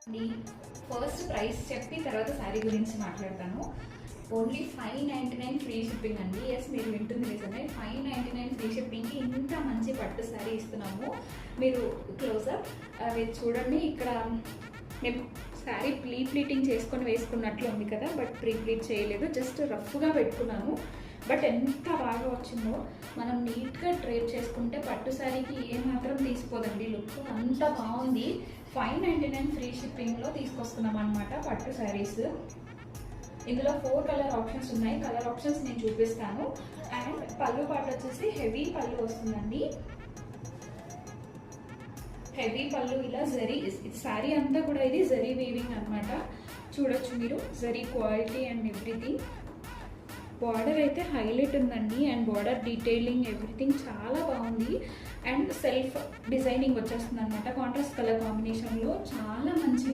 First price చెప్పి తర్వాత శారీ గురించి మాట్లాడతాను. ఓన్లీ 599 ఫ్రీ షిప్పింగ్ అండి. ఎస్, మీరు వింటుంది నిజమే. 599 ఫ్రీ షిప్పింగ్కి ఇంత మంచి పట్టు శారీ ఇస్తున్నాము. మీరు క్లోజప్ అవి చూడండి. ఇక్కడ మేము శారీ ప్లీటింగ్ చేసుకొని వేసుకున్నట్లు ఉంది కదా, బట్ ప్లీట్ చేయలేదు, జస్ట్ రఫ్గా పెట్టుకున్నాను. బట్ ఎంత బాగా వచ్చిందో. మనం నీట్గా డ్రేప్ చేసుకుంటే పట్టు శారీకి ఏమాత్రం తీసుకోదండి లుక్, అంత బాగుంది. 599 ఫ్రీ షిప్పింగ్లో తీసుకొస్తున్నాం అనమాట పట్టు శారీస్. ఇందులో 4 కలర్ ఆప్షన్స్ ఉన్నాయి. కలర్ ఆప్షన్స్ నేను చూపిస్తాను. అండ్ పళ్ళు పాటు వచ్చేసి హెవీ పళ్ళు వస్తుందండి. హెవీ పళ్ళు ఇలా జరీ, శారీ అంతా కూడా ఇది జరీ వీవింగ్ అనమాట. చూడొచ్చు మీరు, zari quality and everything. Border అయితే హైలైట్ ఉందండి. అండ్ బార్డర్ డీటెయిలింగ్ ఎవ్రీథింగ్ చాలా బాగుంది. అండ్ సెల్ఫ్ డిజైనింగ్ వచ్చేస్తుంది అనమాట. కాంట్రాస్ట్ కలర్ కాంబినేషన్లో చాలా మంచి